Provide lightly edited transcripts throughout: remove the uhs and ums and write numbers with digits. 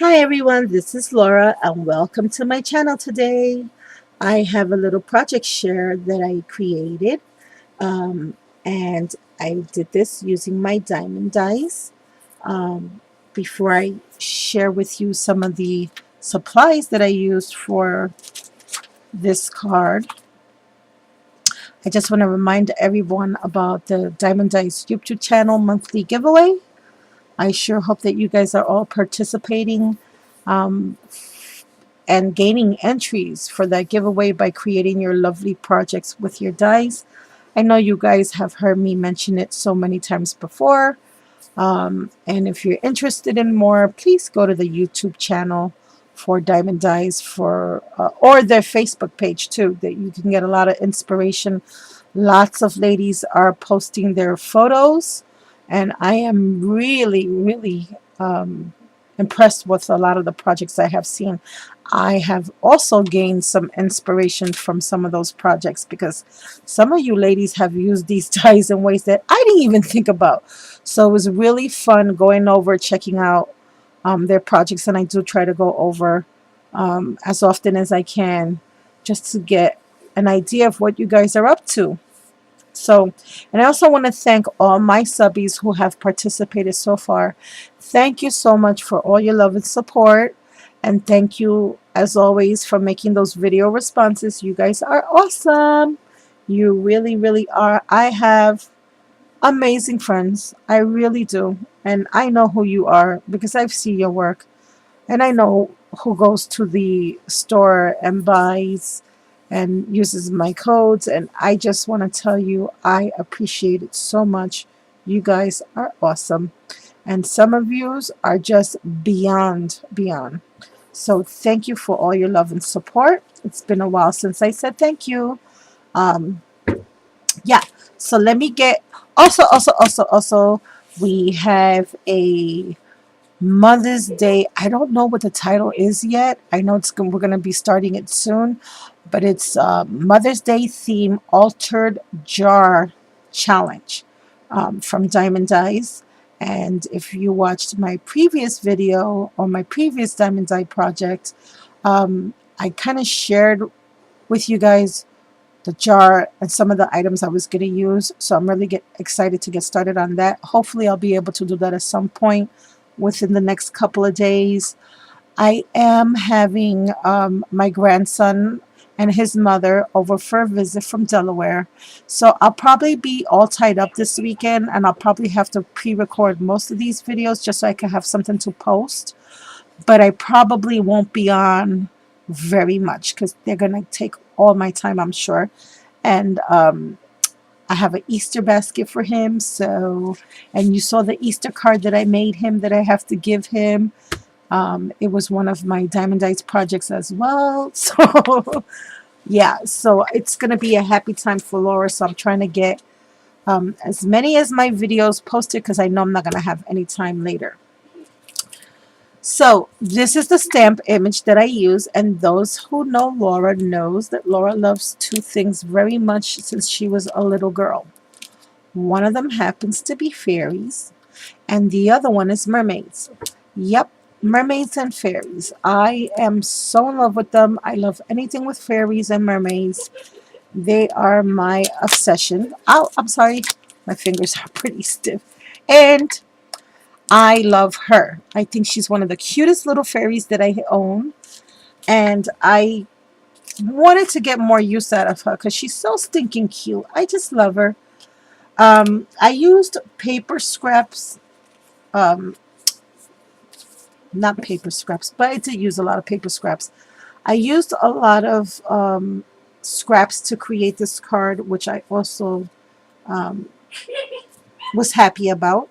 Hi everyone, this is Laura and welcome to my channel today. I have a little project share that I created um, and I did this using my diamond dies. Um, Before I share with you some of the supplies that I used for this card, I just want to remind everyone about the Diamond Dice YouTube channel monthly giveaway. I sure hope that you guys are all participating um, and gaining entries for that giveaway by creating your lovely projects with your dies. I know you guys have heard me mention it so many times before. And if you're interested in more, please go to the YouTube channel for Diamond Dies or their Facebook page too. That you can get a lot of inspiration. Lots of ladies are posting their photos, and I am really impressed with a lot of the projects I have seen. I have also gained some inspiration from some of those projects because some of you ladies have used these dyes in ways that I didn't even think about. So it was really fun going over, checking out their projects, and I do try to go over as often as I can just to get an idea of what you guys are up to. So, and I also want to thank all my subbies who have participated so far. Thank you so much for all your love and support. And thank you, as always, for making those video responses. You guys are awesome. You really are. I have amazing friends. I really do. And I know who you are because I've seen your work. And I know who goes to the store and buys and uses my codes. And I just want to tell you, I appreciate it so much. You guys are awesome. And some of yous are just beyond. So thank you for all your love and support. It's been a while since I said thank you. Um, yeah. So let me get also we have a Mother's Day. I don't know what the title is yet. I know we're going to be starting it soon, but it's Mother's Day theme altered jar challenge from Diamond Dies. And if you watched my previous video or my previous Diamond Die project, I kind of shared with you guys the jar and some of the items I was going to use. So I'm really excited to get started on that. Hopefully I'll be able to do that at some point within the next couple of days. I am having my grandson and his mother over for a visit from Delaware. So I'll probably be all tied up this weekend, and I'll probably have to pre-record most of these videos just so I can have something to post. But I probably won't be on very much because they're going to take all my time, I'm sure. And I have an Easter basket for him. So, and you saw the Easter card that I made him that I have to give him. It was one of my Diamond Dice projects as well. So, yeah, so it's going to be a happy time for Laura. So I'm trying to get as many as my videos posted because I know I'm not going to have any time later. So this is the stamp image that I use, and those who know Laura knows that Laura loves two things very much since she was a little girl. One of them happens to be fairies, and the other one is mermaids. Yep, mermaids and fairies. I am so in love with them. I love anything with fairies and mermaids. They are my obsession. Oh, I'm sorry. My fingers are pretty stiff. And I love her. I think she's one of the cutest little fairies that I own. And I wanted to get more use out of her because she's so stinking cute. I just love her. I used paper scraps. Um, Not paper scraps, but I did use a lot of paper scraps. I used a lot of scraps to create this card, which I also um, was happy about.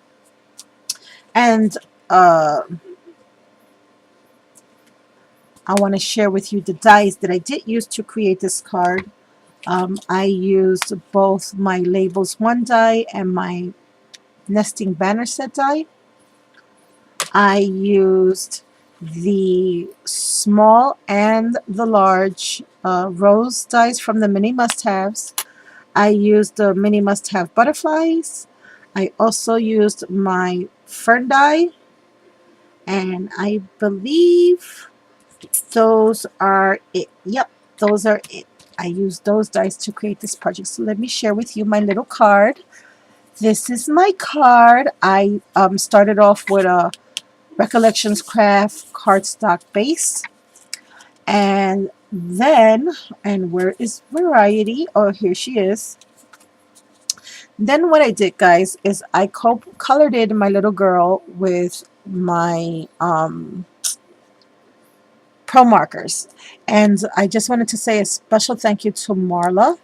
And I want to share with you the dies that I did use to create this card. I used both my Labels 1 die and my Nesting Banner Set die. I used the small and the large rose dies from the mini must-haves. I used the mini must-have butterflies. I also used my fern die, And I believe those are it. Yep, those are it. I used those dies to create this project. So let me share with you my little card. This is my card. I started off with a Recollections Craft cardstock base. And then, and where is Variety? Oh, here she is. Then what I did, guys, is I colored in my little girl with my pro markers. And I just wanted to say a special thank you to Marla,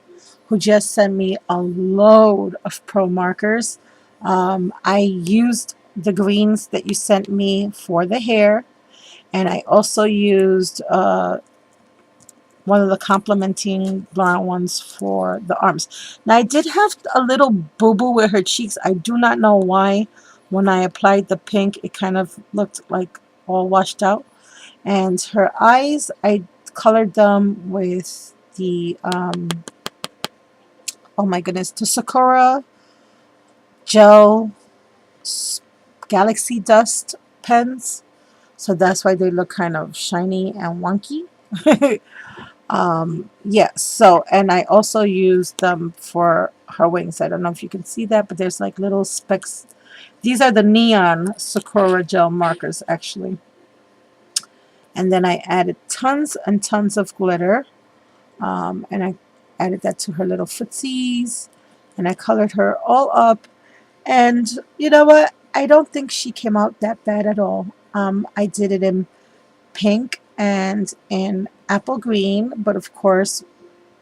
who just sent me a load of pro markers. I used the greens that you sent me for the hair, and I also used one of the complementing brown ones for the arms. Now I did have a little boo-boo with her cheeks. I do not know why. When I applied the pink, it kind of looked like all washed out. And her eyes, I colored them with the oh my goodness, the Sakura gel galaxy dust pens. So that's why they look kind of shiny and wonky. Yeah, so, and I also used them for her wings. I don't know if you can see that, but there's like little specks. These are the neon Sakura gel markers, actually. And then I added tons and tons of glitter. And I added that to her little footsies. And I colored her all up. And you know what? I don't think she came out that bad at all. I did it in pink and in apple green. But of course,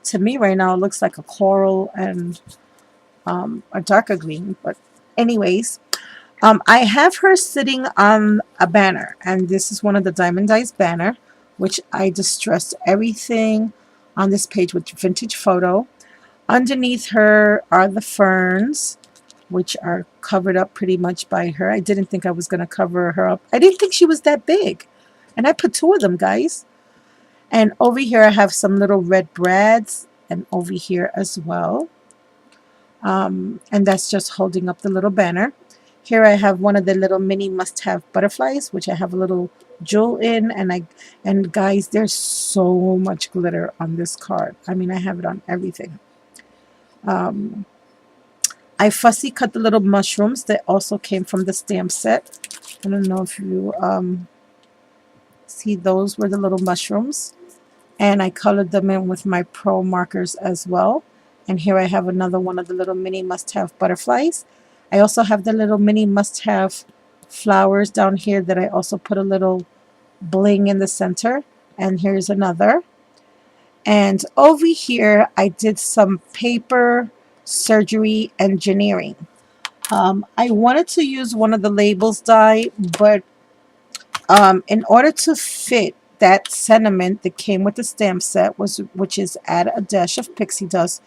to me right now, it looks like a coral and a darker green. But anyways, I have her sitting on a banner, and this is one of the Diamond Dies banner, which I distressed everything on this page with vintage photo. Underneath her are the ferns, which are covered up pretty much by her. I didn't think I was going to cover her up. I didn't think she was that big. And I put two of them, guys. And over here I have some little red brads, and over here as well. And that's just holding up the little banner. Here I have one of the little mini must-have butterflies, which I have a little jewel in, and guys, there's so much glitter on this card. I mean, I have it on everything. I fussy cut the little mushrooms that also came from the stamp set. I don't know if you see, those were the little mushrooms. And I colored them in with my pro markers as well. And here I have another one of the little mini must-have butterflies. I also have the little mini must-have flowers down here that I also put a little bling in the center. And here's another. And over here, I did some paper surgery engineering. I wanted to use one of the labels die, but in order to fit that sentiment that came with the stamp set, which is add a dash of pixie dust,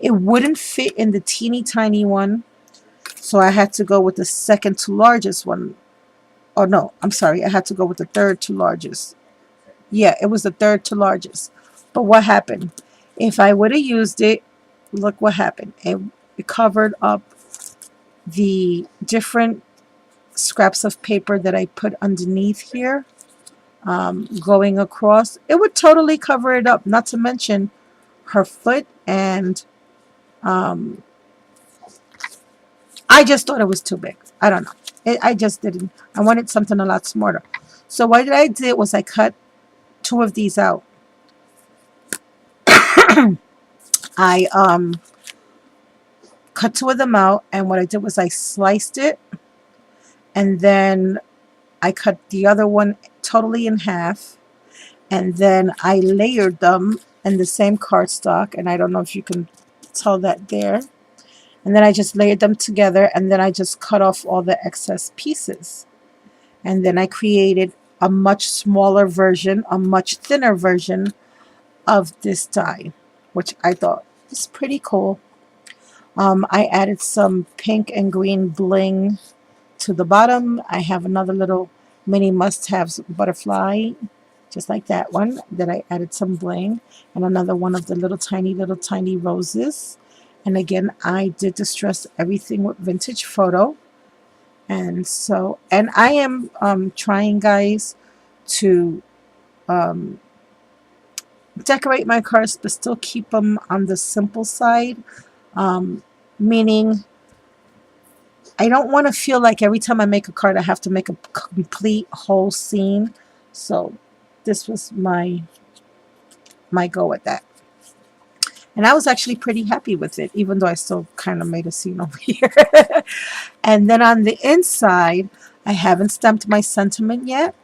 it wouldn't fit in the teeny tiny one. So I had to go with the second to largest one. Oh no, I'm sorry. I had to go with the third to largest. Yeah, it was the third to largest. But what happened? If I would have used it, look what happened. It covered up the different scraps of paper that I put underneath here, going across. It would totally cover it up, not to mention her foot. And I just thought it was too big. I don't know. I just didn't. I wanted something a lot smarter. So what I did was I cut two of these out. I cut two of them out, and what I did was I sliced it, and then I cut the other one totally in half, and then I layered them in the same cardstock, and I don't know if you can tell that there. And then I just layered them together, and then I just cut off all the excess pieces. And then I created a much smaller version, a much thinner version of this die, which I thought is pretty cool. I added some pink and green bling to the bottom. I have another little mini must-haves butterfly, just like that one, that I added some bling, and another one of the little tiny roses. And again, I did distress everything with vintage photo. And so, and I am trying, guys, to um, decorate my cards, but still keep them on the simple side. Um, Meaning, I don't want to feel like every time I make a card, I have to make a complete whole scene. So, this was my go at that. And I was actually pretty happy with it, even though I still kind of made a scene over here. And then on the inside, I haven't stamped my sentiment yet.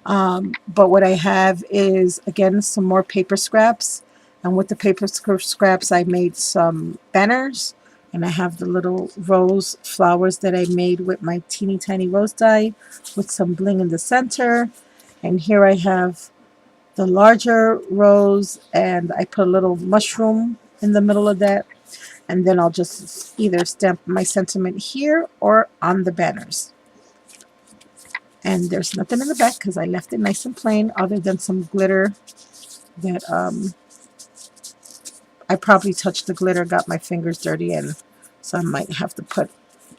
But what I have is, again, some more paper scraps. And with the paper scraps, I made some banners. And I have the little rose flowers that I made with my teeny tiny rose die with some bling in the center. And here I have the larger rose, and I put a little mushroom in the middle of that. And then I'll just either stamp my sentiment here or on the banners. And there's nothing in the back because I left it nice and plain, other than some glitter that I probably touched the glitter, got my fingers dirty, and so I might have to put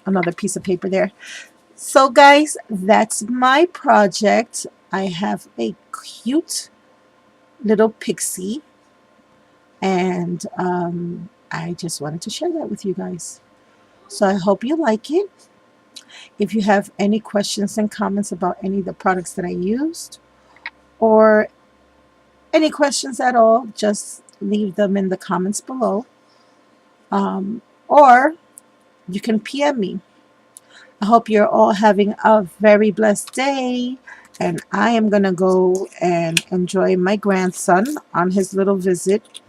another piece of paper there. So guys, that's my project. I have a cute little pixie, and I just wanted to share that with you guys. So I hope you like it. If you have any questions and comments about any of the products that I used, or any questions at all, just leave them in the comments below. Or you can PM me. I hope you're all having a very blessed day. And I am going to go and enjoy my grandson on his little visit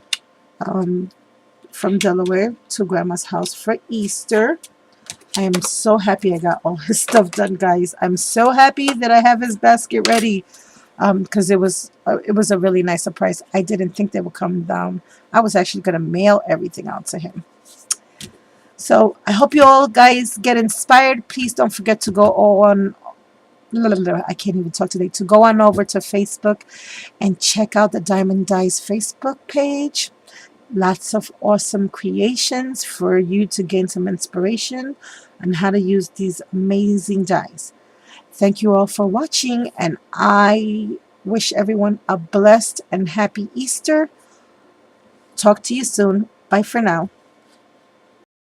from Delaware to Grandma's house for Easter. I am so happy I got all his stuff done, guys. I'm so happy that I have his basket ready, because it was a really nice surprise. I didn't think they would come down. I was actually going to mail everything out to him. So I hope you all guys get inspired. Please don't forget to go on. I can't even talk today. To go on over to Facebook and check out the Diamond Dies Facebook page. Lots of awesome creations for you to gain some inspiration on how to use these amazing dies. Thank you all for watching, and I wish everyone a blessed and happy Easter. Talk to you soon. Bye for now.